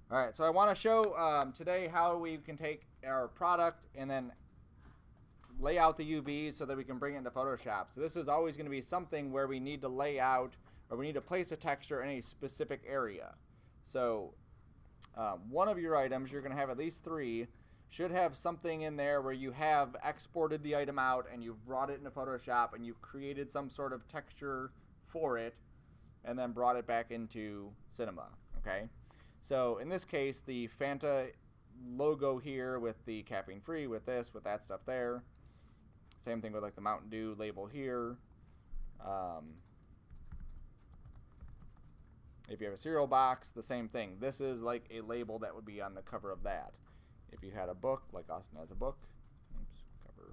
All right, so I want to show today how we can take our product and then lay out the UVs so that we can bring it into Photoshop. So this is always going to be something where we need to lay out or we need to place a texture in a specific area. So one of your items, you're going to have at least 3, should have something in there where you have exported the item out and you've brought it into Photoshop and you've created some sort of texture for it and then brought it back into Cinema, okay? So in this case, the Fanta logo here with the caffeine free, with this, with that stuff there. Same thing with like the Mountain Dew label here. If you have a cereal box, the same thing. This is like a label that would be on the cover of that. If you had a book, like Austin has a book, oops, cover.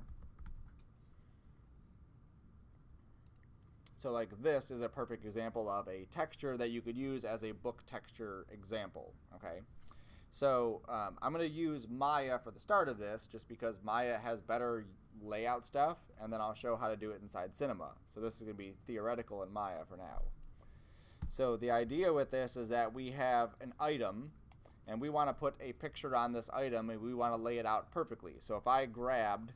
So like this is a perfect example of a texture that you could use as a book texture example, okay? So I'm going to use Maya for the start of this just because Maya has better layout stuff, and then I'll show how to do it inside Cinema. So this is going to be theoretical in Maya for now. So the idea with this is that we have an item, and we want to put a picture on this item, and we want to lay it out perfectly. So if I grabbed,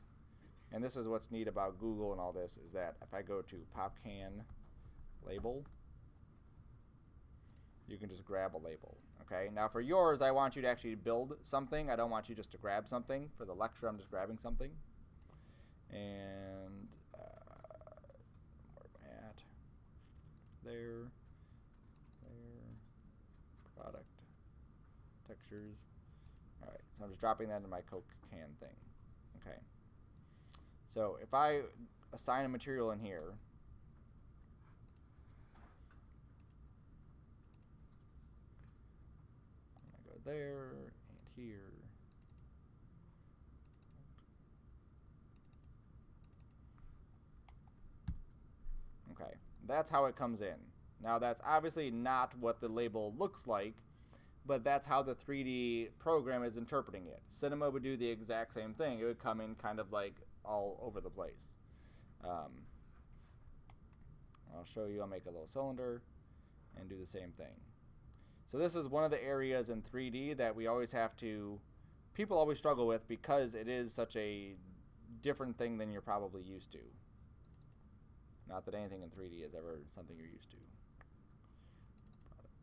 and this is what's neat about Google and all this, is that if I go to PopCan label, you can just grab a label. Okay, now for yours, I want you to actually build something. I don't want you just to grab something. For the lecture, I'm just grabbing something. And where am I at? There, product, textures. All right, so I'm just dropping that into my Coke can thing. Okay, so if I assign a material in here, there and here. Okay, that's how it comes in. Now that's obviously not what the label looks like, but that's how the 3D program is interpreting it. Cinema would do the exact same thing. It would come in kind of like all over the place. I'll show you. I'll make a little cylinder and do the same thing. So this is one of the areas in 3D that we always have to, people always struggle with because it is such a different thing than you're probably used to. Not that anything in 3D is ever something you're used to. Product,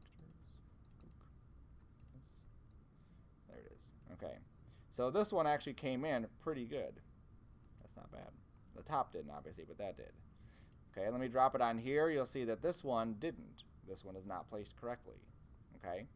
textures, there it is. Okay, so this one actually came in pretty good. That's not bad. The top didn't, obviously, but that did. Okay, let me drop it on here. You'll see that this one didn't. This one is not placed correctly. Okay,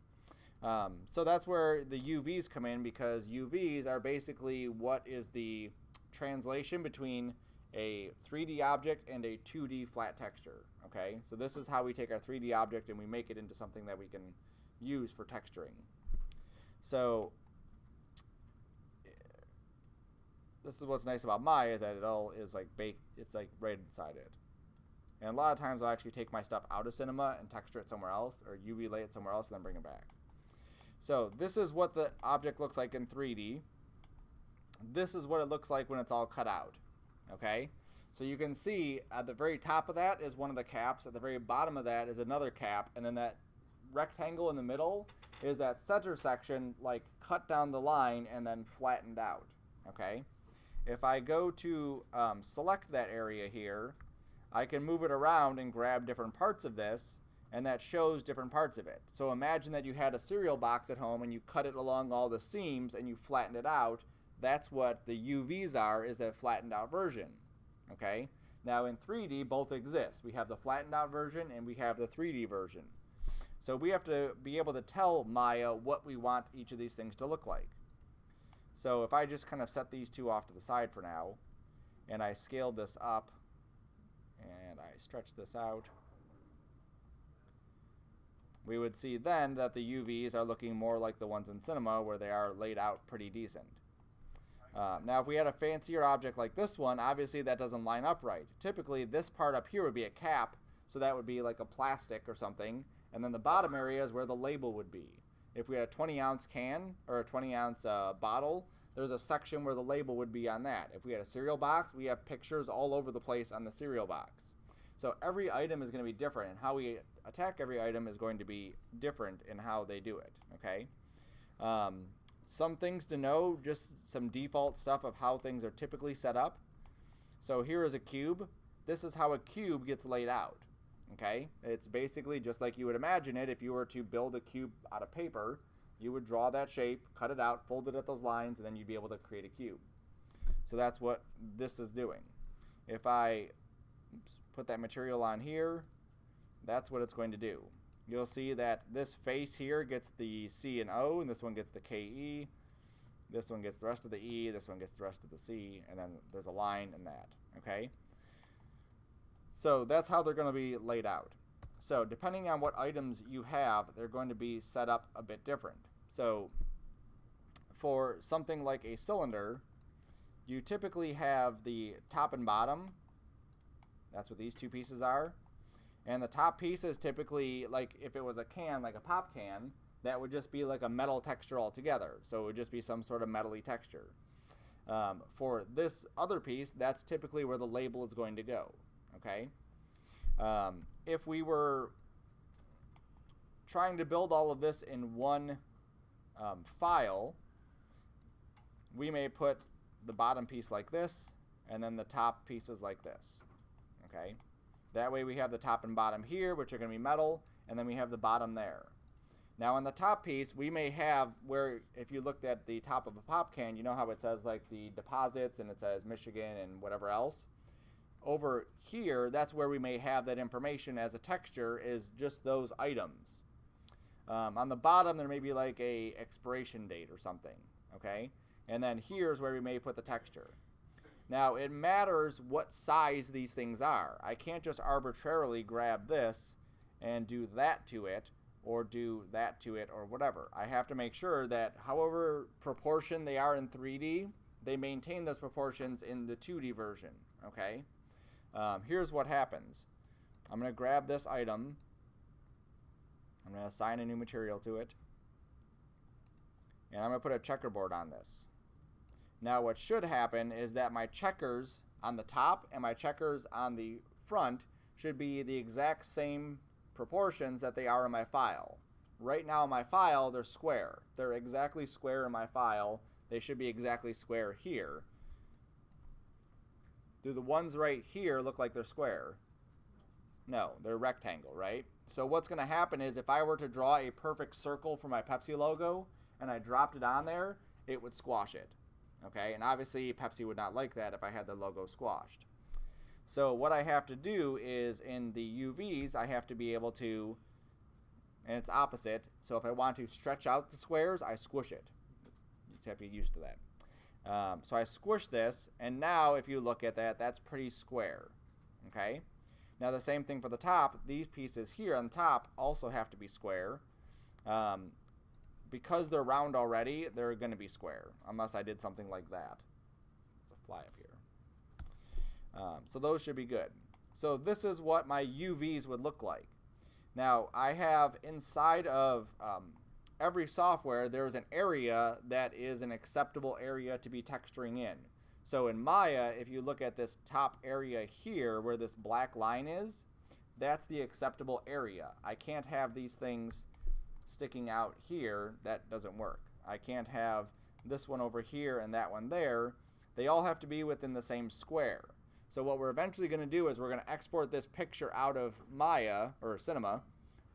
so that's where the UVs come in, because UVs are basically what is the translation between a 3D object and a 2D flat texture. Okay, so this is how we take our 3D object and we make it into something that we can use for texturing. So this is what's nice about Maya, is that it all is like baked. It's like right inside it. And a lot of times I'll actually take my stuff out of Cinema and texture it somewhere else, or UV lay it somewhere else and then bring it back. So this is what the object looks like in 3D. This is what it looks like when it's all cut out. Okay? So you can see at the very top of that is one of the caps. At the very bottom of that is another cap. And then that rectangle in the middle is that center section, like cut down the line and then flattened out. Okay? If I go to select that area here, I can move it around and grab different parts of this, and that shows different parts of it. So imagine that you had a cereal box at home and you cut it along all the seams and you flattened it out. That's what the UVs are, is that flattened out version. Okay? Now in 3D, both exist. We have the flattened out version and we have the 3D version. So we have to be able to tell Maya what we want each of these things to look like. So if I just kind of set these two off to the side for now, and I scaled this up, and I stretch this out, we would see then that the UVs are looking more like the ones in Cinema, where they are laid out pretty decent. Now if we had a fancier object like this one, obviously that doesn't line up right. Typically this part up here would be a cap, so that would be like a plastic or something, and then the bottom area is where the label would be. If we had a 20-ounce can or a 20-ounce bottle, there's a section where the label would be on that. If we had a cereal box, we have pictures all over the place on the cereal box. So every item is going to be different, and how we attack every item is going to be different in how they do it, okay? Some things to know, just some default stuff of how things are typically set up. So here is a cube. This is how a cube gets laid out, okay? It's basically just like you would imagine it. If you were to build a cube out of paper, you would draw that shape, cut it out, fold it at those lines, and then you'd be able to create a cube. So that's what this is doing. If I put that material on here, that's what it's going to do. You'll see that this face here gets the C and O, and this one gets the KE. This one gets the rest of the E, this one gets the rest of the C, and then there's a line in that, okay? So that's how they're going to be laid out. So depending on what items you have, they're going to be set up a bit different. So for something like a cylinder, you typically have the top and bottom. That's what these two pieces are. And the top piece is typically, like if it was a can, like a pop can, that would just be like a metal texture altogether. So it would just be some sort of metally texture. For this other piece, that's typically where the label is going to go, okay? If we were trying to build all of this in one file, we may put the bottom piece like this, and then the top pieces like this, okay? That way we have the top and bottom here, which are going to be metal, and then we have the bottom there. Now on the top piece, we may have where, if you looked at the top of a pop can, you know how it says like the deposits and it says Michigan and whatever else? Over here, that's where we may have that information as a texture, is just those items. On the bottom, there may be like a expiration date or something, okay? And then here's where we may put the texture. Now, it matters what size these things are. I can't just arbitrarily grab this and do that to it, or do that to it, or whatever. I have to make sure that however proportion they are in 3D, they maintain those proportions in the 2D version, okay? Here's what happens. I'm going to grab this item. I'm going to assign a new material to it. And I'm going to put a checkerboard on this. Now what should happen is that my checkers on the top and my checkers on the front should be the exact same proportions that they are in my file. Right now in my file, they're square. They're exactly square in my file. They should be exactly square here. Do the ones right here look like they're square? No, they're rectangle, right? So what's going to happen is if I were to draw a perfect circle for my Pepsi logo and I dropped it on there, it would squash it. Okay, and obviously Pepsi would not like that if I had the logo squashed. So what I have to do is in the UVs, I have to be able to, and it's opposite, so if I want to stretch out the squares, I squish it. You just have to get used to that. So I squish this, and now if you look at that, that's pretty square. Okay? Now the same thing for the top. These pieces here on top also have to be square. Because they're round already, they're going to be square, unless I did something like that. There's a fly up here. So those should be good. So this is what my UVs would look like. Now, I have inside of every software, there's an area that is an acceptable area to be texturing in. So in Maya, if you look at this top area here, where this black line is, that's the acceptable area. I can't have these things sticking out here. That doesn't work. I can't have this one over here and that one there. They all have to be within the same square. So what we're eventually going to do is we're going to export this picture out of Maya or Cinema,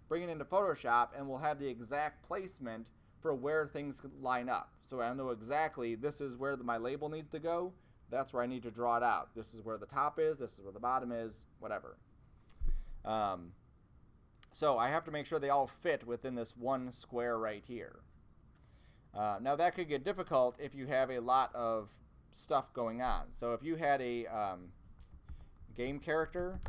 bring it into Photoshop, and we'll have the exact placement for where things line up. So I know exactly this is where my label needs to go. That's where I need to draw it out. This is where the top is. This is where the bottom is. Whatever. So I have to make sure they all fit within this one square right here. Now that could get difficult if you have a lot of stuff going on. So if you had a game character,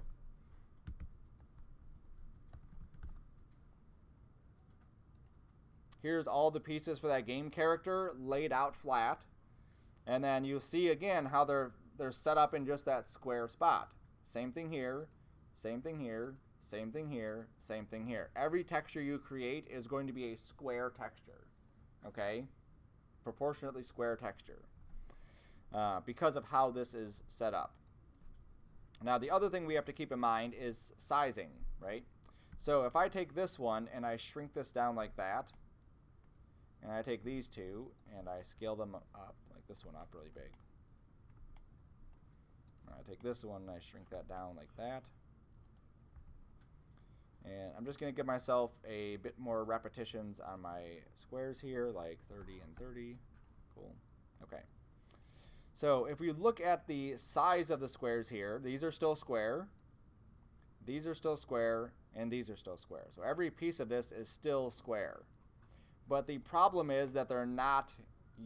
here's all the pieces for that game character laid out flat, and then you'll see again how they're set up in just that square spot. Same thing here, same thing here, same thing here, same thing here. Every texture you create is going to be a square texture, okay? Proportionately square texture, because of how this is set up. Now, the other thing we have to keep in mind is sizing, right? So if I take this one and I shrink this down like that, and I take these two and I scale them up, like this one up really big. I take this one and I shrink that down like that. And I'm just going to give myself a bit more repetitions on my squares here, like 30 and 30. Cool. Okay. So if we look at the size of the squares here, these are still square, these are still square, and these are still square. So every piece of this is still square. But the problem is that they're not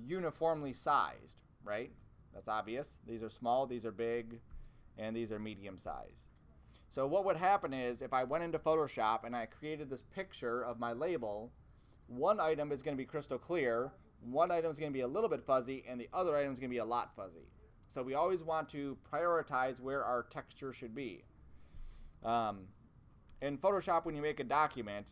uniformly sized, right? That's obvious. These are small, these are big, and these are medium sized. So what would happen is if I went into Photoshop and I created this picture of my label, one item is going to be crystal clear, one item is going to be a little bit fuzzy, and the other item is going to be a lot fuzzy. So we always want to prioritize where our texture should be. In Photoshop, when you make a document,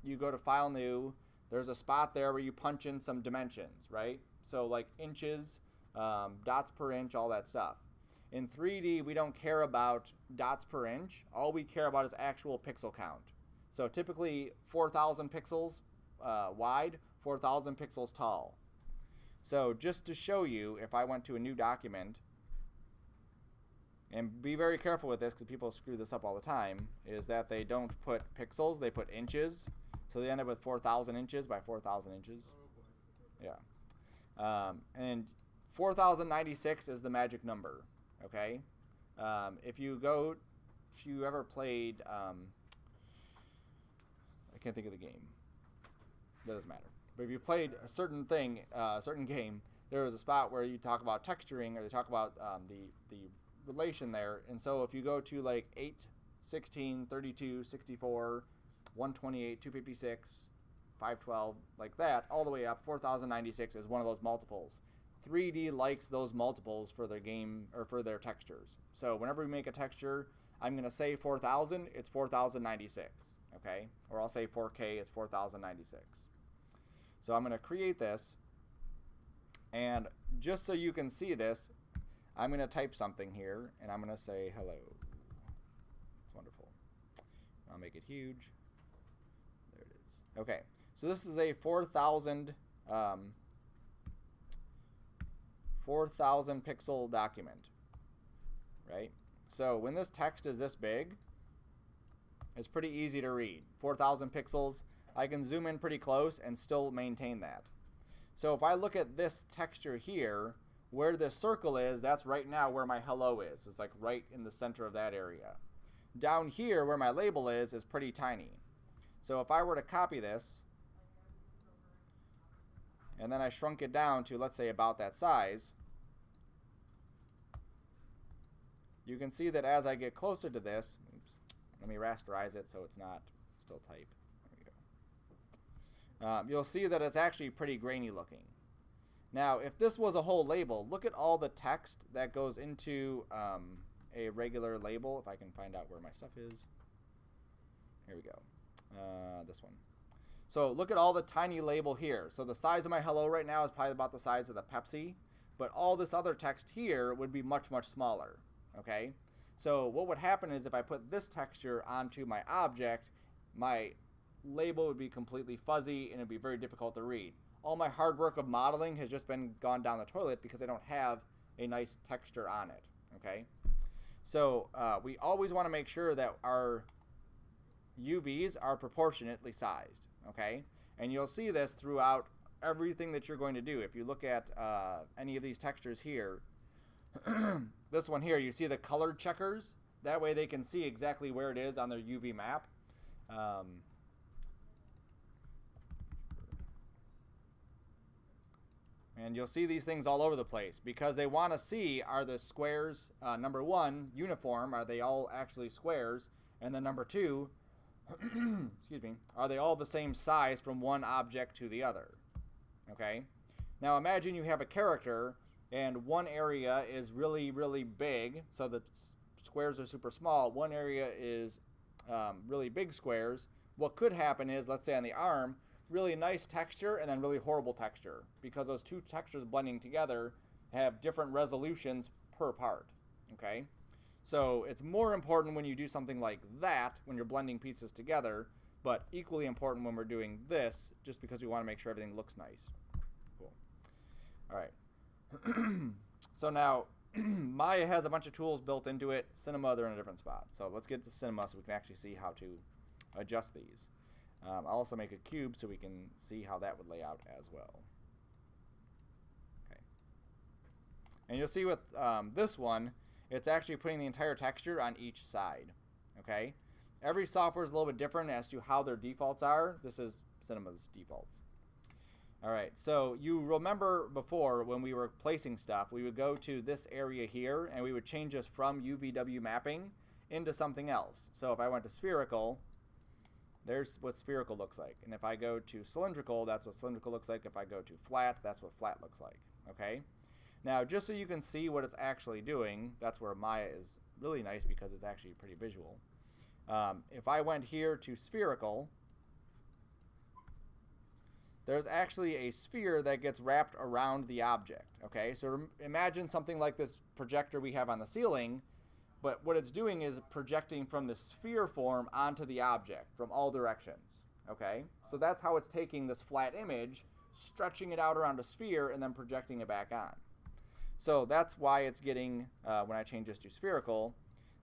you go to File, New. There's a spot there where you punch in some dimensions, right? So like inches, dots per inch, all that stuff. In 3D, we don't care about dots per inch. All we care about is actual pixel count. So typically 4,000 pixels wide, 4,000 pixels tall. So just to show you, if I went to a new document, and be very careful with this because people screw this up all the time, is that they don't put pixels, they put inches. So they end up with 4,000 inches by 4,000 inches. Yeah. And 4,096 is the magic number, okay? If you ever played, I can't think of the game. That doesn't matter. But if you played a certain thing, a certain game, there was a spot where you talk about texturing, or they talk about the relation there. And so if you go to like 8, 16, 32, 64, 128, 256, 512, like that, all the way up, 4,096 is one of those multiples. 3D likes those multiples for their game, or for their textures. So whenever we make a texture, I'm going to say 4,000, it's 4,096, okay? Or I'll say 4K, it's 4,096. So I'm going to create this, and just so you can see this, I'm going to type something here, and I'm going to say hello. It's wonderful. I'll make it huge. There it is. Okay, so this is a 4,000 pixel document, right? So when this text is this big, it's pretty easy to read. 4,000 pixels. I can zoom in pretty close and still maintain that. So if I look at this texture here, where this circle is, that's right now where my hello is. It's like right in the center of that area. Down here where my label is pretty tiny. So if I were to copy this, and then I shrunk it down to, let's say, about that size, you can see that as I get closer to this, oops, let me rasterize it so it's not still type. You'll see that it's actually pretty grainy looking. Now, if this was a whole label, look at all the text that goes into a regular label. If I can find out where my stuff is. Here we go. This one. So look at all the tiny label here. So the size of my hello right now is probably about the size of the Pepsi, but all this other text here would be much, much smaller. Okay? So what would happen is if I put this texture onto my object, my label would be completely fuzzy and it'd be very difficult to read. All my hard work of modeling has just been gone down the toilet because I don't have a nice texture on it. Okay, so we always want to make sure that our UVs are proportionately sized. Okay, and you'll see this throughout everything that you're going to do. If you look at any of these textures here, this one here, you see the colored checkers. That way they can see exactly where it is on their UV map. And you'll see these things all over the place because they want to see, are the squares, number one, uniform? Are they all actually squares? And then number two, excuse me, are they all the same size from one object to the other? Okay? Now imagine you have a character and one area is really, really big, so the squares are super small. One area is really big squares. What could happen is, let's say on the arm, really nice texture and then really horrible texture because those two textures blending together have different resolutions per part. Okay, So it's more important when you do something like that, when you're blending pieces together, but equally important when we're doing this, just because we want to make sure everything looks nice. Cool. All right. So now, Maya has a bunch of tools built into it. Cinema, they're in a different spot. So let's get to Cinema so we can actually see how to adjust these. I'll also make a cube so we can see how that would lay out as well. Okay. And you'll see with this one, it's actually putting the entire texture on each side. Okay. Every software is a little bit different as to how their defaults are. This is Cinema's defaults. All right, so you remember before when we were placing stuff, we would go to this area here and we would change this from UVW mapping into something else. So if I went to spherical, there's what spherical looks like. And if I go to cylindrical, that's what cylindrical looks like. If I go to flat, that's what flat looks like. Okay? Now, just so you can see what it's actually doing, that's where Maya is really nice because it's actually pretty visual. If I went here to spherical, there's actually a sphere that gets wrapped around the object. Okay, so imagine something like this projector we have on the ceiling, but what it's doing is projecting from the sphere form onto the object from all directions. Okay, so that's how it's taking this flat image, stretching it out around a sphere, and then projecting it back on. So that's why it's getting, when I change this to spherical,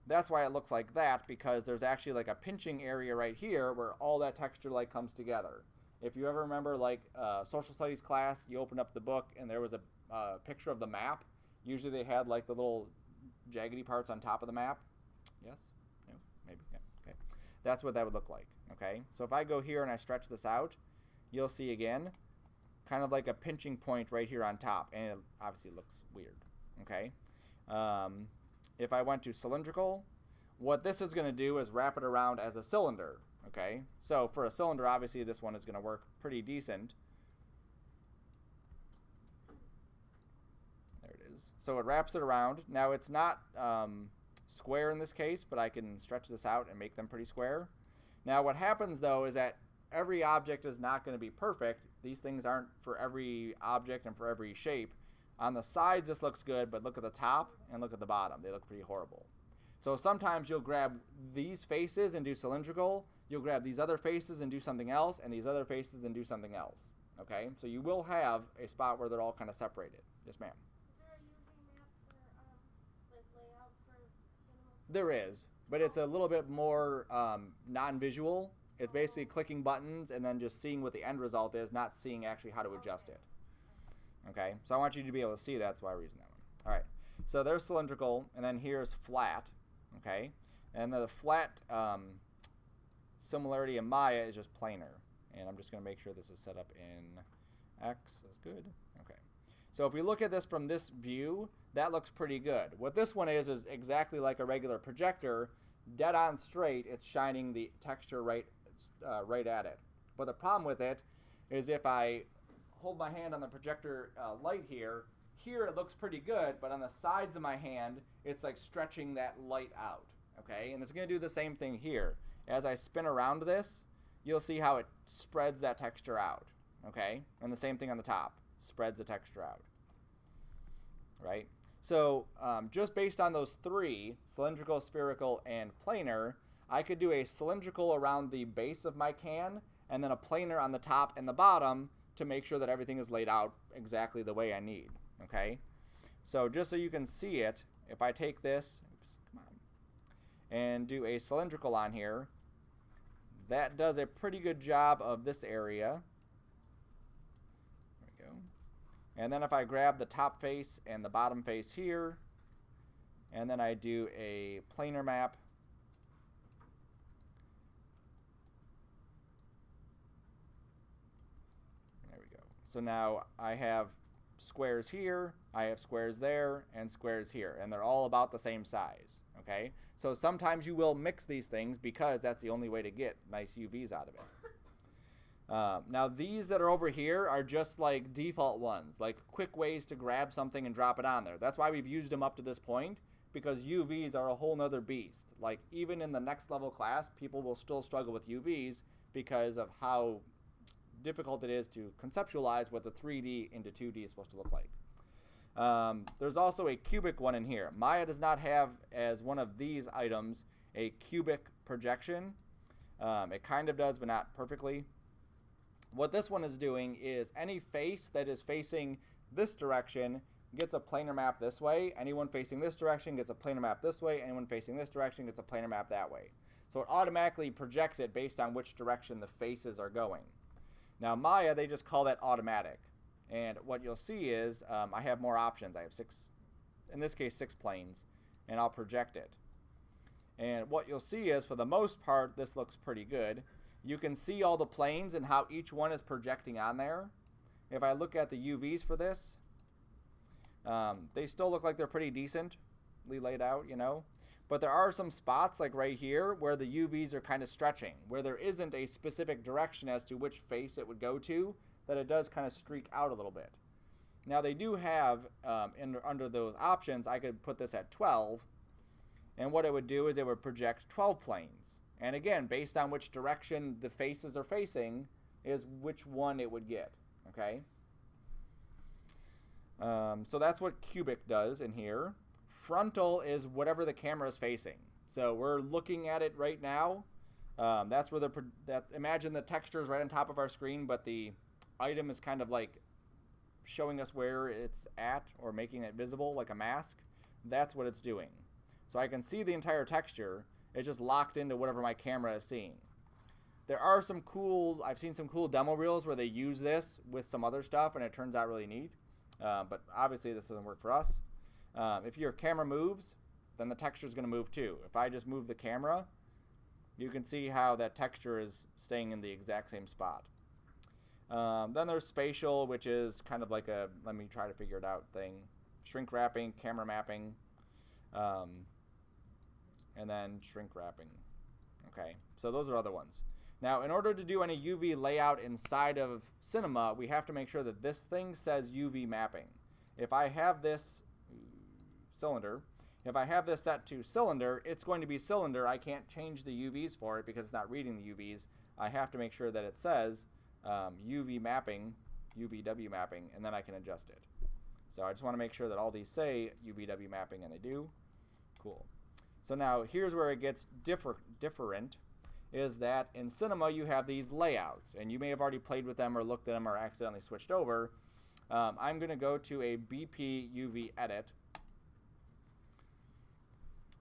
that's why it looks like that, because there's actually like a pinching area right here where all that texture like comes together. If you ever remember, like, social studies class, you opened up the book and there was a picture of the map. Usually they had, like, the little jaggedy parts on top of the map. Yes? No? Maybe? Yeah. Okay. That's what that would look like. Okay? So if I go here and I stretch this out, you'll see again, kind of like a pinching point right here on top. And it obviously looks weird. Okay? If I went to cylindrical, what this is going to do is wrap it around as a cylinder. Okay, so for a cylinder, obviously this one is going to work pretty decent. There it is. So it wraps it around. Now it's not square in this case, but I can stretch this out and make them pretty square. Now what happens though is that every object is not going to be perfect. These things aren't for every object and for every shape. On the sides this looks good, but look at the top and look at the bottom. They look pretty horrible. So sometimes you'll grab these faces and do cylindrical. You'll grab these other faces and do something else, and these other faces and do something else. Okay? So you will have a spot where they're all kind of separated. Yes, ma'am? Is there a UV map for, like, layout for cinema? There is, but it's a little bit more non-visual. It's basically clicking buttons and then just seeing what the end result is, not seeing actually how to adjust it. Okay? So I want you to be able to see that. That's why I'm using that one. All right. So there's cylindrical, and then here's flat. Okay? And the flat similarity in Maya is just planar. And I'm just going to make sure this is set up in X. That's good. Okay. So if we look at this from this view, that looks pretty good. What this one is exactly like a regular projector, dead on straight. It's shining the texture right at it. But the problem with it is if I hold my hand on the projector light here it looks pretty good, but on the sides of my hand, it's like stretching that light out. Okay, and it's going to do the same thing here. As I spin around this, you'll see how it spreads that texture out. Okay, and the same thing on the top, spreads the texture out. Right? So just based on those three, cylindrical, spherical, and planar, I could do a cylindrical around the base of my can, and then a planar on the top and the bottom to make sure that everything is laid out exactly the way I need. Okay? So just so you can see it, if I take this, and do a cylindrical on here, that does a pretty good job of this area. There we go. And then if I grab the top face and the bottom face here, and then I do a planar map, there we go. So now I have squares here, I have squares there, and squares here, and they're all about the same size. Okay? So sometimes you will mix these things because that's the only way to get nice UVs out of it. Now these that are over here are just like default ones, like quick ways to grab something and drop it on there. That's why we've used them up to this point, because UVs are a whole nother beast. Like even in the next level class, people will still struggle with UVs because of how difficult it is to conceptualize what the 3D into 2D is supposed to look like. There's also a cubic one in here. Maya does not have, as one of these items, a cubic projection. It kind of does, but not perfectly. What this one is doing is any face that is facing this direction gets a planar map this way. Anyone facing this direction gets a planar map this way. Anyone facing this direction gets a planar map that way. So it automatically projects it based on which direction the faces are going. Now Maya, they just call that automatic. And what you'll see is I have more options. I have 6, in this case 6 planes, and I'll project it. And what you'll see is, for the most part, this looks pretty good. You can see all the planes and how each one is projecting on there. If I look at the UVs for this, they still look like they're pretty decently laid out, you know. But there are some spots, like right here, where the UVs are kind of stretching, where there isn't a specific direction as to which face it would go to, that it does kind of streak out a little bit. Now they do have, under those options, I could put this at 12, and what it would do is it would project 12 planes. And again, based on which direction the faces are facing is which one it would get, okay? So that's what cubic does in here. Frontal is whatever the camera is facing. So we're looking at it right now. That's where imagine the texture is right on top of our screen, but the item is kind of like showing us where it's at or making it visible like a mask. That's what it's doing. So I can see the entire texture. It's just locked into whatever my camera is seeing. There are some cool, I've seen some cool demo reels where they use this with some other stuff and it turns out really neat. But obviously this doesn't work for us. If your camera moves, then the texture is going to move too. If I just move the camera, you can see how that texture is staying in the exact same spot. Then there's spatial, which is kind of like a, let me try to figure it out thing. Shrink wrapping, camera mapping, and then shrink wrapping. Okay, so those are other ones. Now, in order to do any UV layout inside of Cinema, we have to make sure that this thing says UV mapping. If I have this cylinder, if I have this set to cylinder, it's going to be cylinder. I can't change the UVs for it because it's not reading the UVs. I have to make sure that it says UV mapping, UVW mapping, and then I can adjust it. So I just want to make sure that all these say UVW mapping, and they do. Cool. So now here's where it gets different, is that in Cinema you have these layouts, and you may have already played with them or looked at them or accidentally switched over. I'm going to go to a BP UV edit,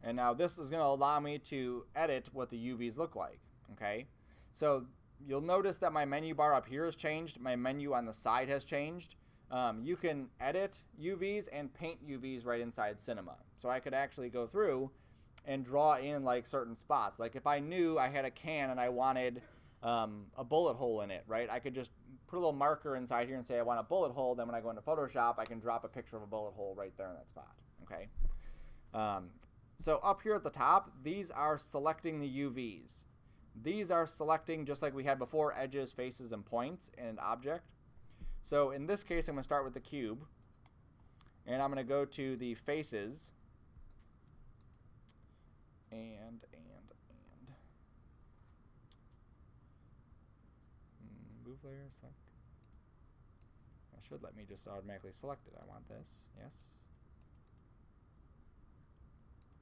and now this is going to allow me to edit what the UVs look like. Okay, so you'll notice that my menu bar up here has changed. My menu on the side has changed. You can edit UVs and paint UVs right inside Cinema. So I could actually go through and draw in like certain spots. Like if I knew I had a can and I wanted a bullet hole in it, right? I could just put a little marker inside here and say I want a bullet hole. Then when I go into Photoshop, I can drop a picture of a bullet hole right there in that spot. Okay. So up here at the top, these are selecting the UVs. These are selecting, just like we had before, edges, faces, and points in an object. So in this case, I'm going to start with the cube, and I'm going to go to the faces, and move layer, select. That should let me just automatically select it. I want this, yes.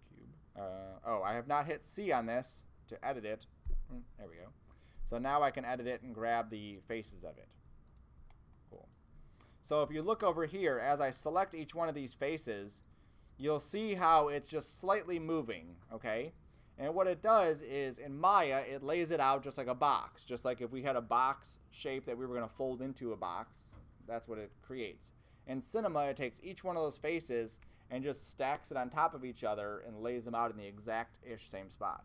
Cube. Oh, I have not hit C on this to edit it. There we go. So now I can edit it and grab the faces of it. Cool. So if you look over here, as I select each one of these faces, you'll see how it's just slightly moving, okay? And what it does is, in Maya, it lays it out just like a box. Just like if we had a box shape that we were going to fold into a box, that's what it creates. In Cinema, it takes each one of those faces and just stacks it on top of each other and lays them out in the exact-ish same spot.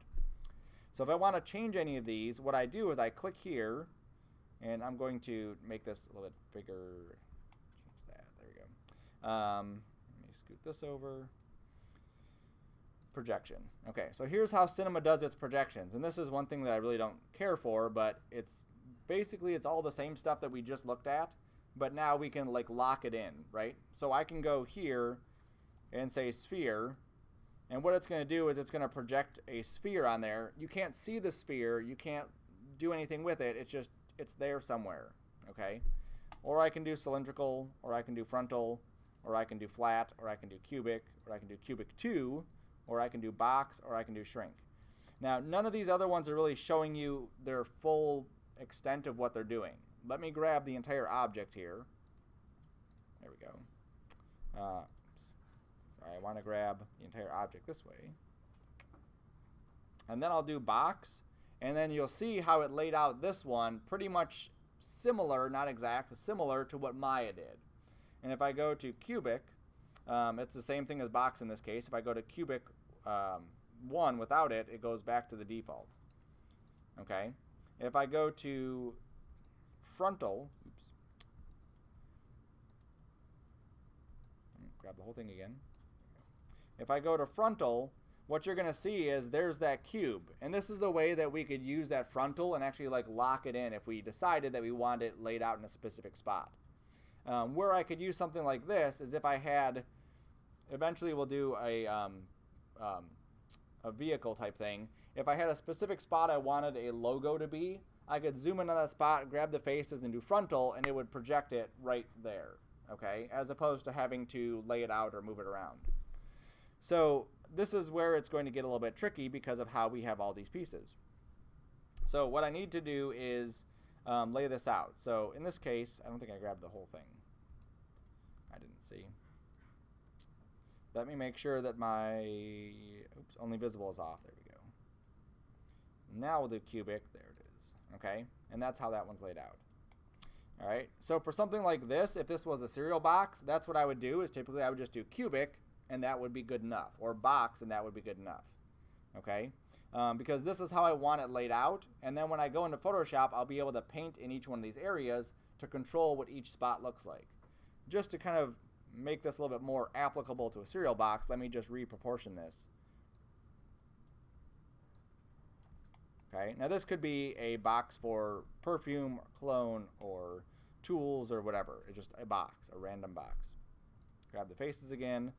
So if I want to change any of these, what I do is I click here, and I'm going to make this a little bit bigger. Change that. There we go. Let me scoot this over. Projection. Okay, so here's how Cinema does its projections, and this is one thing that I really don't care for, but it's basically it's all the same stuff that we just looked at, but now we can like lock it in, right? So I can go here and say sphere. And what it's going to do is it's going to project a sphere on there. You can't see the sphere. You can't do anything with it. It's just, it's there somewhere, okay? Or I can do cylindrical, or I can do frontal. or I can do flat, or I can do cubic, or I can do cubic 2, or I can do box, or I can do shrink. Now, none of these other ones are really showing you their full extent of what they're doing. Let me grab the entire object here. There we go. Sorry, I want to grab the entire object this way. And then I'll do box, and then you'll see how it laid out this one pretty much similar, not exact, but similar to what Maya did. And if I go to cubic, it's the same thing as box in this case. If I go to cubic 1 without it, it goes back to the default. Okay. If I go to frontal, grab the whole thing again. If I go to frontal, what you're going to see is there's that cube. And this is a way that we could use that frontal and actually like lock it in if we decided that we want it laid out in a specific spot. Where I could use something like this is if I had, eventually we'll do a vehicle type thing. If I had a specific spot I wanted a logo to be, I could zoom in on that spot, grab the faces, and do frontal, and it would project it right there, okay? As opposed to having to lay it out or move it around. So this is where it's going to get a little bit tricky because of how we have all these pieces. So what I need to do is lay this out. So in this case, I don't think I grabbed the whole thing. I didn't see. Let me make sure that my only visible is off. There we go. Now we'll do cubic. There it is. Okay, and that's how that one's laid out. All right, so for something like this, if this was a cereal box, that's what I would do. Is typically I would just do cubic, and that would be good enough, or box, and that would be good enough. Okay, because this is how I want it laid out, and then when I go into Photoshop, I'll be able to paint in each one of these areas to control what each spot looks like. Just to kind of make this a little bit more applicable to a cereal box, let me just reproportion this. Okay, now this could be a box for perfume, or cologne, or tools, or whatever. It's just a box, a random box. Grab the faces again,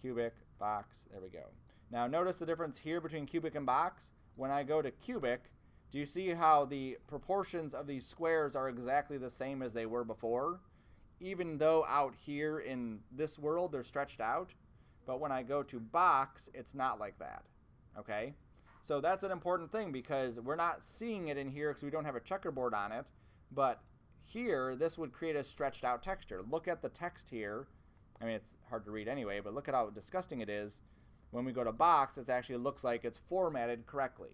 cubic, box, there we go. Now notice the difference here between cubic and box. When I go to cubic, do you see how the proportions of these squares are exactly the same as they were before? Even though out here in this world they're stretched out, but when I go to box, it's not like that, okay? So that's an important thing because we're not seeing it in here because we don't have a checkerboard on it, but here this would create a stretched out texture. Look at the text here. I mean, it's hard to read anyway, but look at how disgusting it is. When we go to box, it actually looks like it's formatted correctly,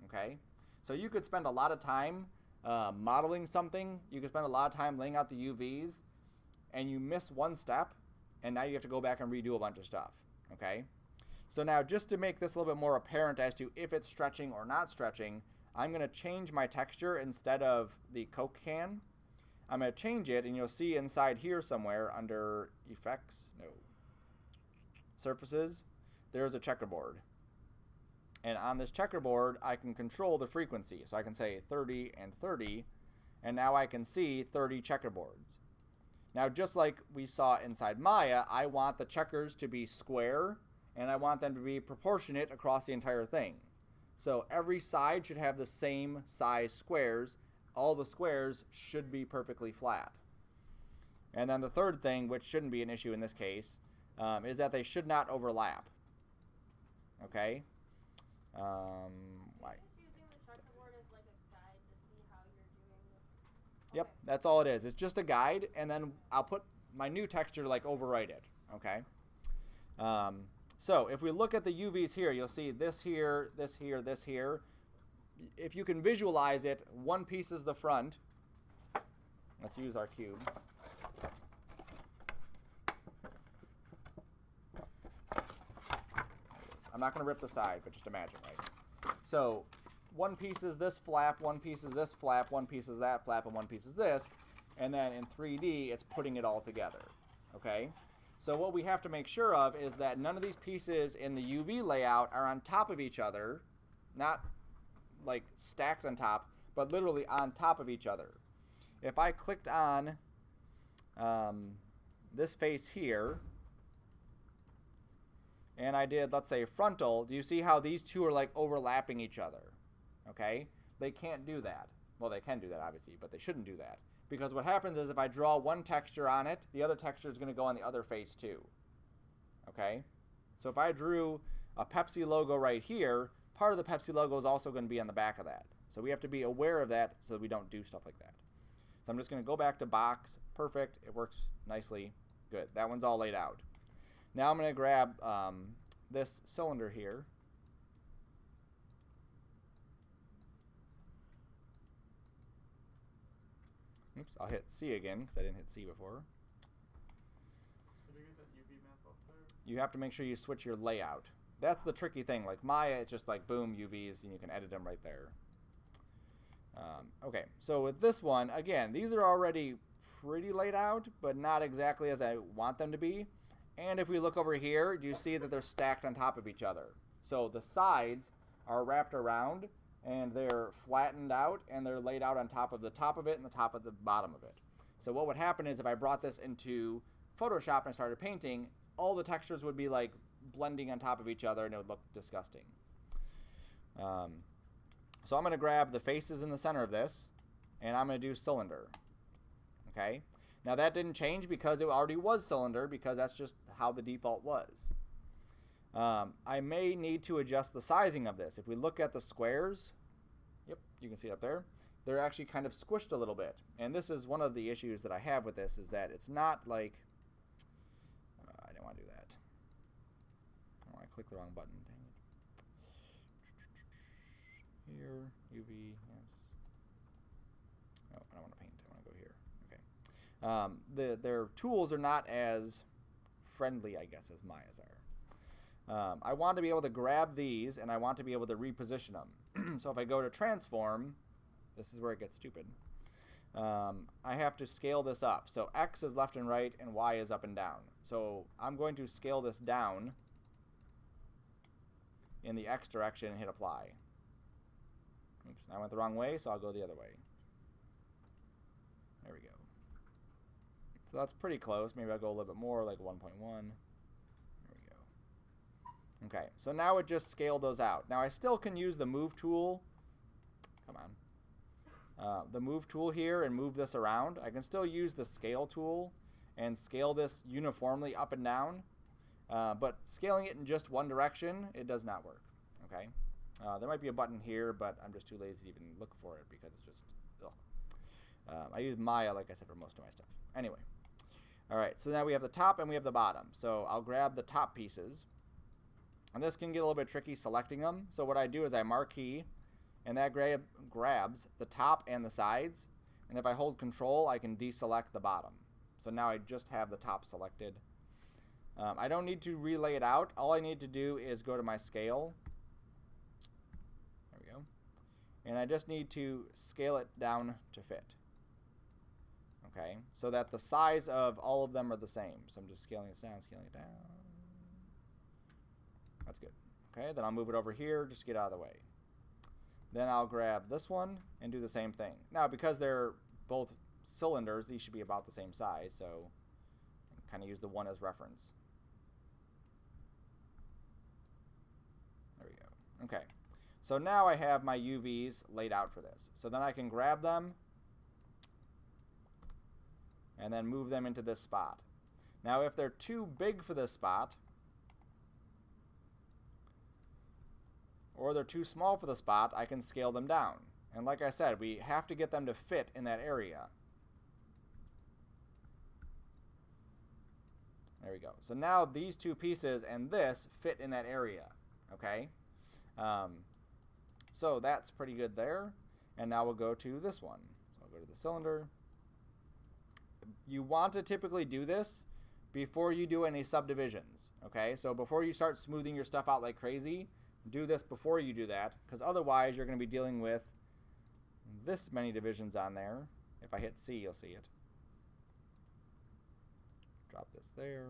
okay? So you could spend a lot of time modeling something. You could spend a lot of time laying out the UVs, and you miss one step, and now you have to go back and redo a bunch of stuff, okay? So now just to make this a little bit more apparent as to if it's stretching or not stretching, I'm going to change my texture instead of the Coke can. I'm going to change it, and you'll see inside here somewhere under effects, no, surfaces, there's a checkerboard. And on this checkerboard, I can control the frequency. So I can say 30 and 30, and now I can see 30 checkerboards. Now, just like we saw inside Maya, I want the checkers to be square, and I want them to be proportionate across the entire thing. So every side should have the same size squares. All the squares should be perfectly flat. And then the third thing, which shouldn't be an issue in this case, is that they should not overlap. Okay? Why? Just using the checkerboard as like a guide to see how you're doing it. Yep, that's all it is. It's just a guide, and then I'll put my new texture to like overwrite it. Okay? So if we look at the UVs here, you'll see this here, this here, this here. If you can visualize it, one piece is the front. Let's use our cube. I'm not going to rip the side, but just imagine, right? So one piece is this flap, one piece is this flap, one piece is that flap, and one piece is this. And then in 3D, it's putting it all together, okay? So what we have to make sure of is that none of these pieces in the UV layout are on top of each other, not like stacked on top, but literally on top of each other. If I clicked on this face here, and I did, let's say, frontal, do you see how these two are like overlapping each other? Okay? They can't do that. Well, they can do that, obviously, but they shouldn't do that because what happens is if I draw one texture on it, the other texture is going to go on the other face too. Okay? So if I drew a Pepsi logo right here, part of the Pepsi logo is also going to be on the back of that. So we have to be aware of that so that we don't do stuff like that. So I'm just going to go back to box. Perfect. It works nicely. Good. That one's all laid out. Now I'm going to grab this cylinder here. Oops, I'll hit C again because I didn't hit C before. Did you get that UV map up there? You have to make sure you switch your layout. That's the tricky thing. Like Maya, it's just like boom, UVs, and you can edit them right there. Okay, so with this one, again, these are already pretty laid out, but not exactly as I want them to be. And if we look over here, you see that they're stacked on top of each other. So the sides are wrapped around, and they're flattened out, and they're laid out on top of it and the top of the bottom of it. So what would happen is if I brought this into Photoshop and started painting, all the textures would be like blending on top of each other, and it would look disgusting. So I'm going to grab the faces in the center of this, and I'm going to do cylinder. Okay? Now that didn't change because it already was cylinder, because that's just how the default was. I may need to adjust the sizing of this. If we look at the squares, yep, you can see it up there, they're actually kind of squished a little bit. And this is one of the issues that I have with this, is that it's not like, I didn't want to do that. Oh, I clicked the wrong button. Dang it. Here, UV, yes. Oh, I don't want to paint. I want to go here. Okay. Their tools are not as friendly, I guess, as Maya's are. I want to be able to grab these, and I want to be able to reposition them. So if I go to transform, this is where it gets stupid. I have to scale this up. So X is left and right, and Y is up and down. So I'm going to scale this down in the X direction and hit apply. Oops, I went the wrong way, so I'll go the other way. There we go. So that's pretty close. Maybe I'll go a little bit more, like 1.1. There we go. Okay, so now it just scaled those out. Now I still can use the move tool. Come on. The move tool here and move this around. I can still use the scale tool and scale this uniformly up and down. But scaling it in just one direction, it does not work. Okay. There might be a button here, but I'm just too lazy to even look for it because it's just, ugh. I use Maya, like I said, for most of my stuff. Anyway. All right, so now we have the top and we have the bottom. So I'll grab the top pieces. And this can get a little bit tricky selecting them. So what I do is I marquee, and that grabs the top and the sides. And if I hold Control, I can deselect the bottom. So now I just have the top selected. I don't need to relay it out. All I need to do is go to my scale. There we go. And I just need to scale it down to fit. Okay, so that the size of all of them are the same. So I'm just scaling it down, scaling it down. That's good. Okay, then I'll move it over here, just get out of the way. Then I'll grab this one and do the same thing. Now, because they're both cylinders, these should be about the same size, so I kind of use the one as reference. There we go. Okay, so now I have my UVs laid out for this. So then I can grab them and then move them into this spot. Now, if they're too big for this spot, or they're too small for the spot, I can scale them down. And like I said, we have to get them to fit in that area. There we go. So now these two pieces and this fit in that area. Okay? So that's pretty good there. And now we'll go to this one. So I'll go to the cylinder. You want to typically do this before you do any subdivisions. Okay? So before you start smoothing your stuff out like crazy, do this before you do that, because otherwise you're going to be dealing with this many divisions on there. If I hit C, you'll see it. Drop this there.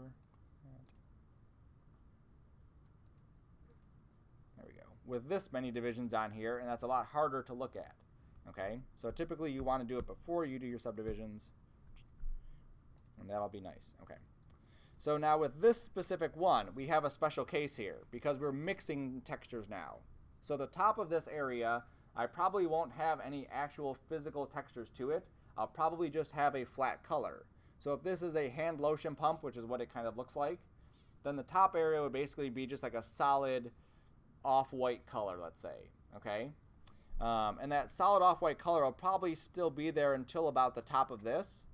There we go. With this many divisions on here, and that's a lot harder to look at. Okay? So typically you want to do it before you do your subdivisions, and that'll be nice. Okay. So now with this specific one, we have a special case here because we're mixing textures now. So the top of this area, I probably won't have any actual physical textures to it. I'll probably just have a flat color. So if this is a hand lotion pump, which is what it kind of looks like, then the top area would basically be just like a solid off-white color, let's say, okay? And that solid off-white color will probably still be there until about the top of this.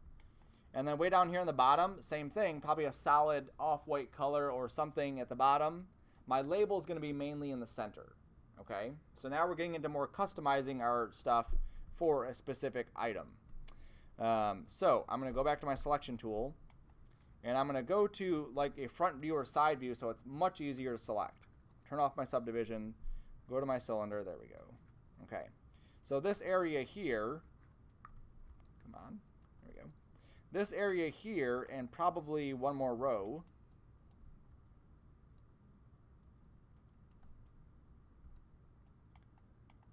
And then way down here in the bottom, same thing, probably a solid off-white color or something at the bottom. My label is going to be mainly in the center, okay? So now we're getting into more customizing our stuff for a specific item. So I'm going to go back to my selection tool, and I'm going to go to like a front view or side view so it's much easier to select. Turn off my subdivision, go to my cylinder, there we go. Okay, so this area here, come on, there we go. This area here and probably one more row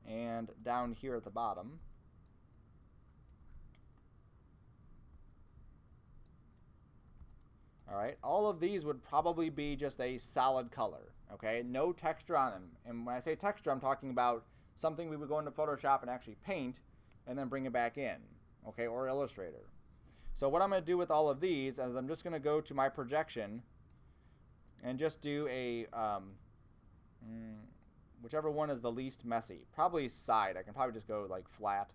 and down here at the bottom. All right, all of these would probably be just a solid color, okay? No texture on them. And when I say texture, I'm talking about something we would go into Photoshop and actually paint and then bring it back in, okay, or Illustrator. So what I'm going to do with all of these is I'm just going to go to my projection and just do a, whichever one is the least messy. Probably side. I can probably just go like flat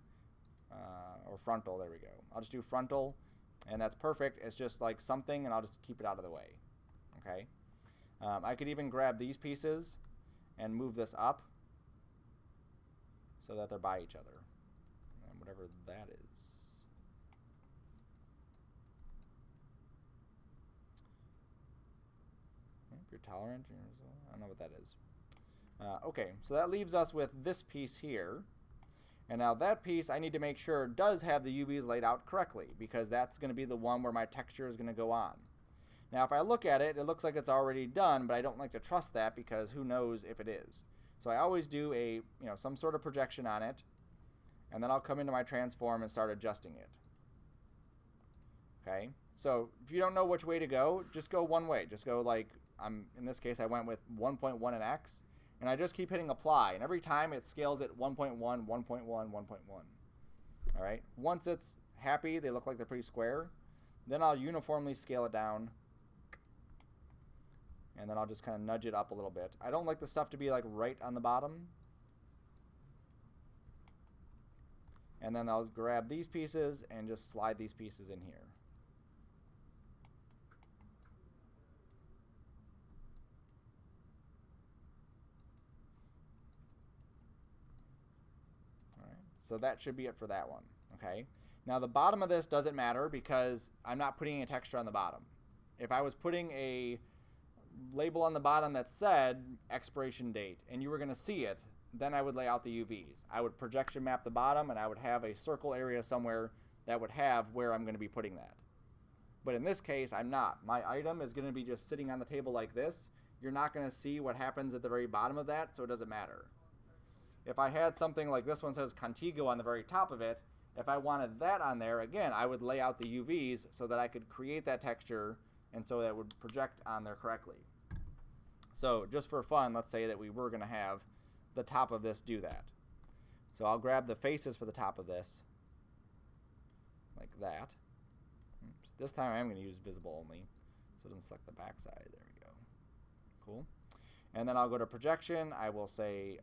or frontal. There we go. I'll just do frontal, and that's perfect. It's just like something, and I'll just keep it out of the way, okay? I could even grab these pieces and move this up so that they're by each other, and whatever that is. If you're tolerant, I don't know what that is. Okay, so that leaves us with this piece here. And now that piece I need to make sure does have the UVs laid out correctly, because that's going to be the one where my texture is going to go on. Now if I look at it, it looks like it's already done, but I don't like to trust that because who knows if it is. So I always do a, some sort of projection on it, and then I'll come into my transform and start adjusting it. Okay, so if you don't know which way to go, just go one way. Just go like, in this case I went with 1.1 in X, and I just keep hitting apply, and every time it scales at 1.1, 1.1, 1.1. All right, once it's happy, they look like they're pretty square, then I'll uniformly scale it down, and then I'll just kind of nudge it up a little bit. I don't like the stuff to be like right on the bottom. And then I'll grab these pieces and just slide these pieces in here. All right, so that should be it for that one, okay? Now the bottom of this doesn't matter because I'm not putting a texture on the bottom. If I was putting a label on the bottom that said expiration date and you were going to see it, then I would lay out the UVs. I would projection map the bottom, and I would have a circle area somewhere that would have where I'm going to be putting that. But in this case, I'm not. My item is going to be just sitting on the table like this. You're not going to see what happens at the very bottom of that, so it doesn't matter. If I had something like this one says Contigo on the very top of it, if I wanted that on there, again, I would lay out the UVs so that I could create that texture and so that it would project on there correctly. So just for fun, let's say that we were going to have the top of this do that. So I'll grab the faces for the top of this, like that. Oops. This time I'm going to use visible only, so it doesn't select the back side. There we go. Cool. And then I'll go to projection. I will say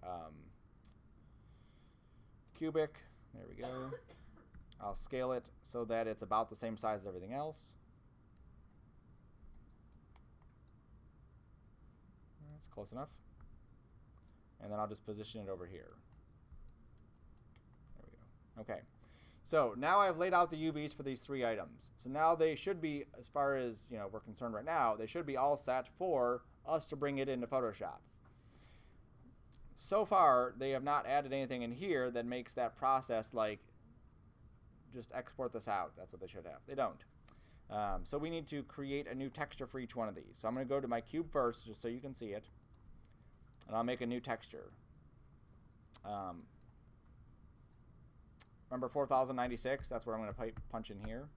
cubic. There we go. I'll scale it so that it's about the same size as everything else. That's close enough. And then I'll just position it over here. There we go. Okay. So now I've laid out the UVs for these three items. So now they should be, as far as we're concerned right now, they should be all set for us to bring it into Photoshop. So far, they have not added anything in here that makes that process like just export this out. That's what they should have. They don't. So we need to create a new texture for each one of these. So I'm going to go to my cube first, just so you can see it. And I'll make a new texture. Remember 4096? That's what I'm going to punch in here.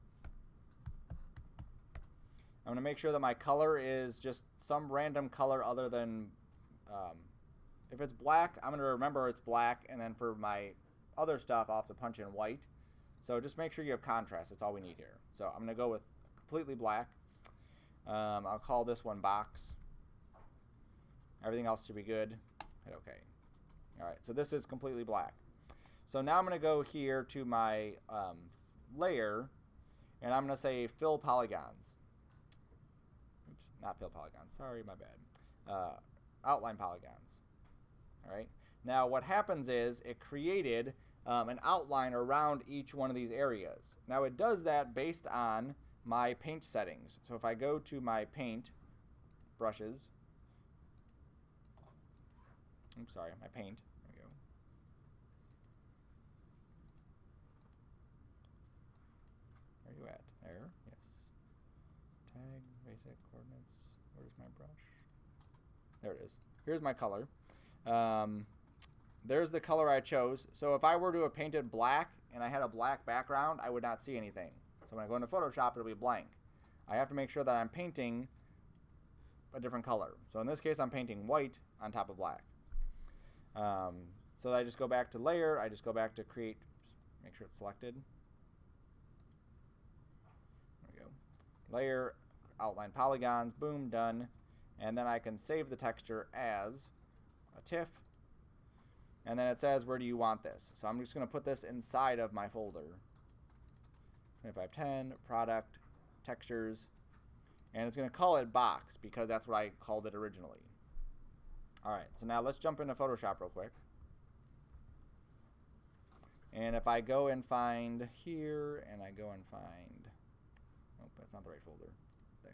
I'm going to make sure that my color is just some random color other than, if it's black, I'm going to remember it's black, and then for my other stuff, I'll have to punch in white. So just make sure you have contrast. That's all we need here. So I'm going to go with completely black. I'll call this one box. Everything else should be good. Hit OK. All right, so this is completely black. So now I'm going to go here to my layer, and I'm going to say fill polygons. Oops, not fill polygons. Sorry, my bad. Outline polygons. All right. Now what happens is it created an outline around each one of these areas. Now it does that based on my paint settings. So if I go to my paint brushes, oops, sorry, my paint. There we go. Where are you at? There. Yes. Tag, basic coordinates. Where's my brush? There it is. Here's my color. There's the color I chose. So if I were to have painted black and I had a black background, I would not see anything. So when I go into Photoshop, it'll be blank. I have to make sure that I'm painting a different color. So in this case, I'm painting white on top of black. So I just go back to layer. I just go back to create. Make sure it's selected. There we go. Layer, outline polygons. Boom, done. And then I can save the texture as a TIFF. And then it says, where do you want this? So I'm just going to put this inside of my folder. 2510, product, textures. And it's going to call it box because that's what I called it originally. All right, so now let's jump into Photoshop real quick. And if I go and find here, and I go and find, oh, that's not the right folder. There.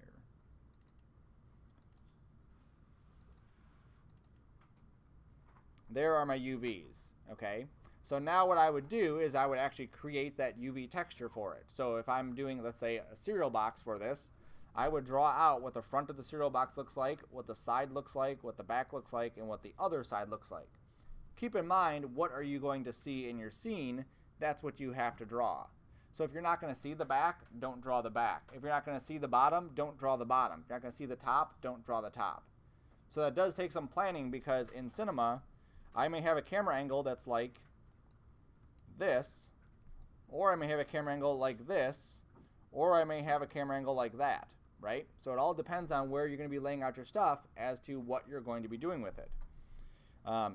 There are my UVs, okay? So now what I would do is I would actually create that UV texture for it. So if I'm doing, let's say, a cereal box for this, I would draw out what the front of the cereal box looks like, what the side looks like, what the back looks like, and what the other side looks like. Keep in mind, what are you going to see in your scene? That's what you have to draw. So if you're not going to see the back, don't draw the back. If you're not going to see the bottom, don't draw the bottom. If you're not going to see the top, don't draw the top. So that does take some planning because in cinema, I may have a camera angle that's like this, or I may have a camera angle like this, or I may have a camera angle like that, right? So it all depends on where you're going to be laying out your stuff as to what you're going to be doing with it.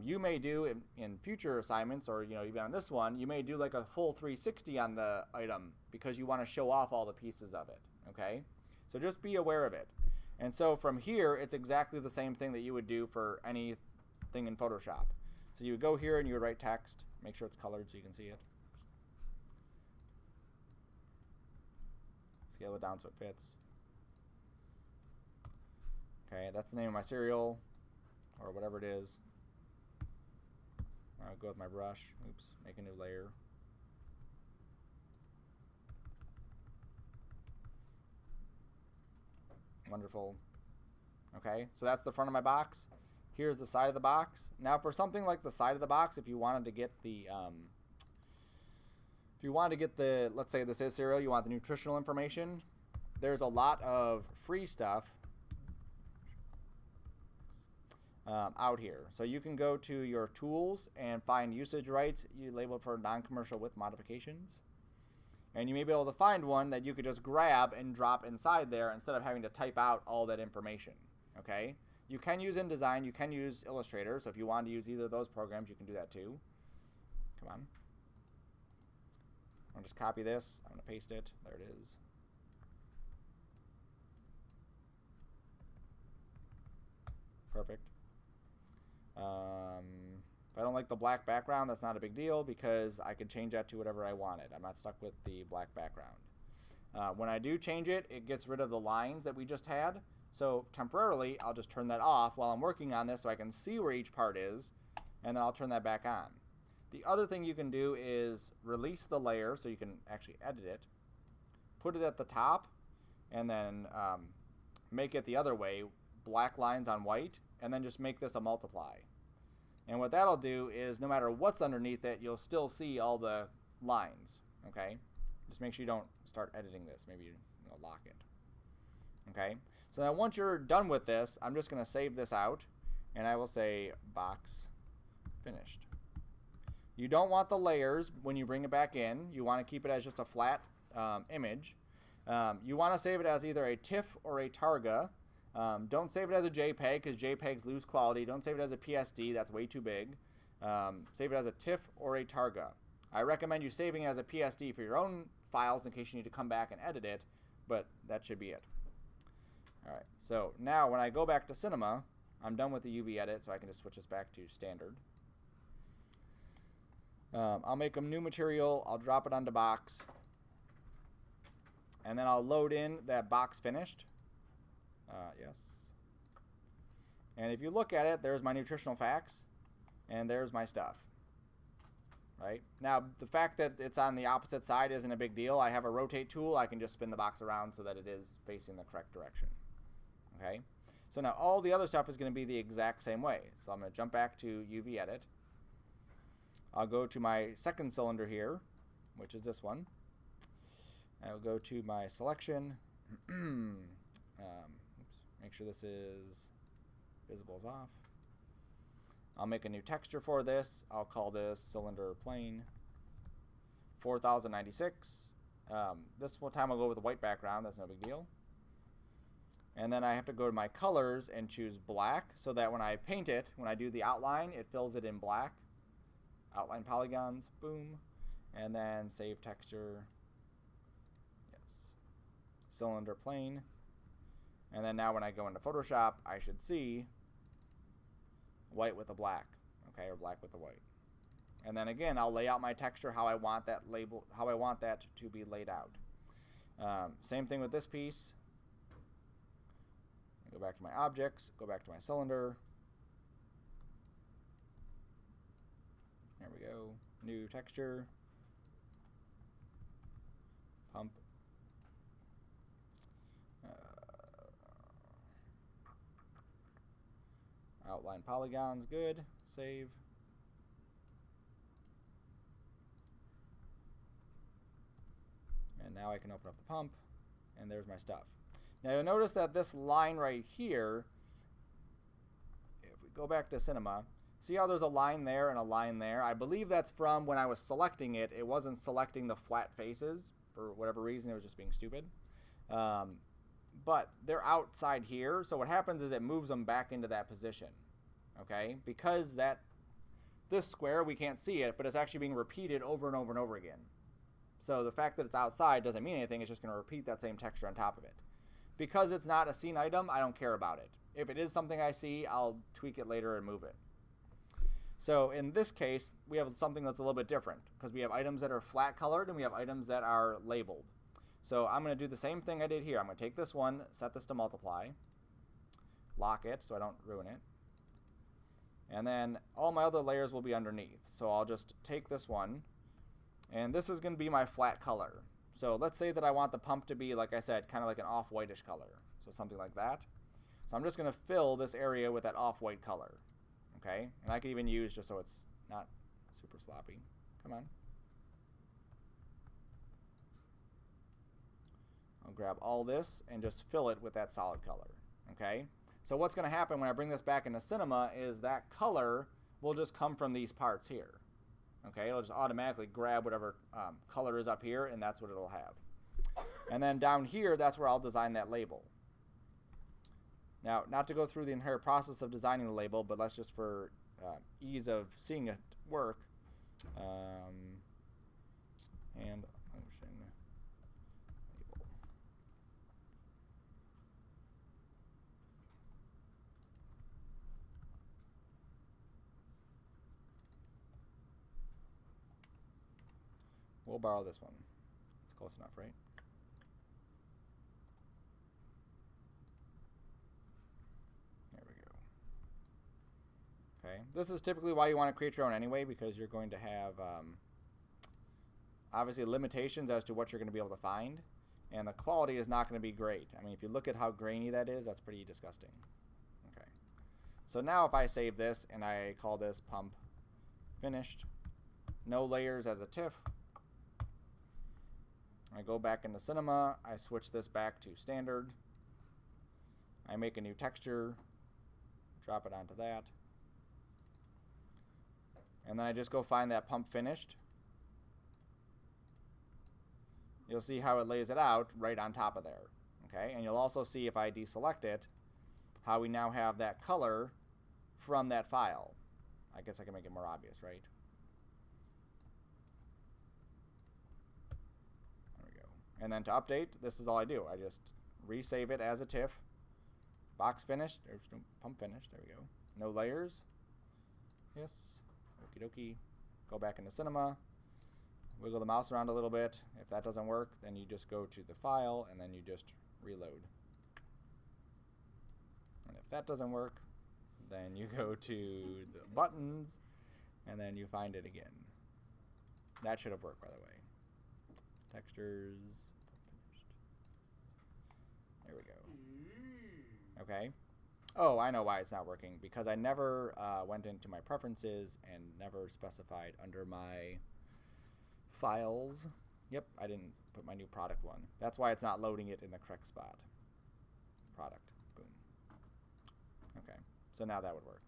You may do in future assignments, or even on this one, you may do like a full 360 on the item because you want to show off all the pieces of it, okay? So just be aware of it. And so from here, it's exactly the same thing that you would do for anything in Photoshop. So you would go here and you would write text. Make sure it's colored so you can see it. Scale it down so it fits. Okay, that's the name of my cereal, or whatever it is. I'll go with my brush. Oops, make a new layer. Wonderful. Okay, so that's the front of my box. Here's the side of the box. Now for something like the side of the box, if you wanted to get the, let's say this is cereal, you want the nutritional information, there's a lot of free stuff out here. So you can go to your tools and find usage rights. You label it for non-commercial with modifications. And you may be able to find one that you could just grab and drop inside there instead of having to type out all that information. Okay? You can use InDesign, you can use Illustrator, so if you want to use either of those programs, you can do that too. Come on. I'll just copy this. I'm going to paste it. There it is. Perfect. If I don't like the black background, that's not a big deal because I can change that to whatever I wanted. I'm not stuck with the black background. When I do change it, it gets rid of the lines that we just had. So temporarily, I'll just turn that off while I'm working on this so I can see where each part is, and then I'll turn that back on. The other thing you can do is release the layer so you can actually edit it, put it at the top, and then make it the other way, black lines on white, and then just make this a multiply. And what that'll do is no matter what's underneath it, you'll still see all the lines, okay? Just make sure you don't start editing this. Maybe you lock it, okay? So now once you're done with this, I'm just going to save this out, and I will say box finished. You don't want the layers when you bring it back in. You want to keep it as just a flat image. You want to save it as either a TIFF or a Targa. Don't save it as a JPEG because JPEGs lose quality. Don't save it as a PSD. That's way too big. Save it as a TIFF or a Targa. I recommend you saving it as a PSD for your own files in case you need to come back and edit it, but that should be it. All right, so now when I go back to Cinema, I'm done with the UV edit, so I can just switch this back to standard. I'll make a new material. I'll drop it onto box. And then I'll load in that box finished. Yes. And if you look at it, there's my nutritional facts. And there's my stuff. Right? Now, the fact that it's on the opposite side isn't a big deal. I have a rotate tool. I can just spin the box around so that it is facing the correct direction. Okay? So now all the other stuff is going to be the exact same way. So I'm going to jump back to UV Edit. I'll go to my second cylinder here, which is this one. I'll go to my selection. Make sure this is visible is off. I'll make a new texture for this. I'll call this cylinder plane 4096. This one time I'll go with a white background. That's no big deal. And then I have to go to my colors and choose black so that when I paint it, when I do the outline, it fills it in black. Outline polygons, boom. And then save texture. Yes. Cylinder plane. And then now when I go into Photoshop, I should see white with a black, okay, or black with a white. And then again, I'll lay out my texture how I want that label, how I want that to be laid out. Same thing with this piece. Go back to my objects, go back to my cylinder. There we go. New texture. Pump. Outline polygons, good. Save. And now I can open up the pump, and there's my stuff. Now you'll notice that this line right here, if we go back to Cinema, see how there's a line there and a line there? I believe that's from when I was selecting it. It wasn't selecting the flat faces. For whatever reason, it was just being stupid. But they're outside here, so what happens is it moves them back into that position, okay? Because this square, we can't see it, but it's actually being repeated over and over and over again. So the fact that it's outside doesn't mean anything. It's just going to repeat that same texture on top of it. Because it's not a scene item, I don't care about it. If it is something I see, I'll tweak it later and move it. So in this case, we have something that's a little bit different because we have items that are flat colored and we have items that are labeled. So I'm going to do the same thing I did here. I'm going to take this one, set this to multiply, lock it so I don't ruin it. And then all my other layers will be underneath. So I'll just take this one, and this is going to be my flat color. So let's say that I want the pump to be, like I said, kind of like an off-whitish color. So something like that. So I'm just going to fill this area with that off-white color. Okay? And I can even use, just so it's not super sloppy. Come on. I'll grab all this and just fill it with that solid color. Okay? So what's going to happen when I bring this back into Cinema is that color will just come from these parts here. Okay? It'll just automatically grab whatever color is up here, and that's what it'll have. And then down here, that's where I'll design that label. Now, not to go through the entire process of designing the label, but let's just for ease of seeing it work, and function label. We'll borrow this one. It's close enough, right? Okay. This is typically why you want to create your own anyway, because you're going to have obviously limitations as to what you're going to be able to find, and the quality is not going to be great. I mean, if you look at how grainy that is, that's pretty disgusting. Okay. So now if I save this and I call this pump finished, no layers as a TIFF, I go back into Cinema, I switch this back to standard, I make a new texture, drop it onto that. And then I just go find that pump finished. You'll see how it lays it out right on top of there. Okay, and you'll also see if I deselect it, how we now have that color from that file. I guess I can make it more obvious, right? There we go. And then to update, this is all I do. I just resave it as a TIFF. Box finished, there's no pump finished, there we go. No layers. Yes, okie dokie. Go back into Cinema. Wiggle the mouse around a little bit. If that doesn't work, then you just go to the file and then you just reload. And if that doesn't work, then you go to the buttons and then you find it again. That should have worked, by the way. Textures. There we go. Okay. Oh, I know why it's not working. Because I never went into my preferences and never specified under my files. Yep, I didn't put my new product one. That's why it's not loading it in the correct spot. Product. Boom. Okay, so now that would work.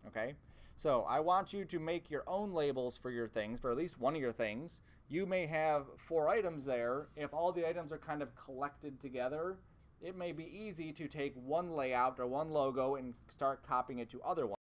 Okay, so I want you to make your own labels for your things, for at least one of your things. You may have 4 items there. If all the items are kind of collected together, it may be easy to take one layout or one logo and start copying it to other ones.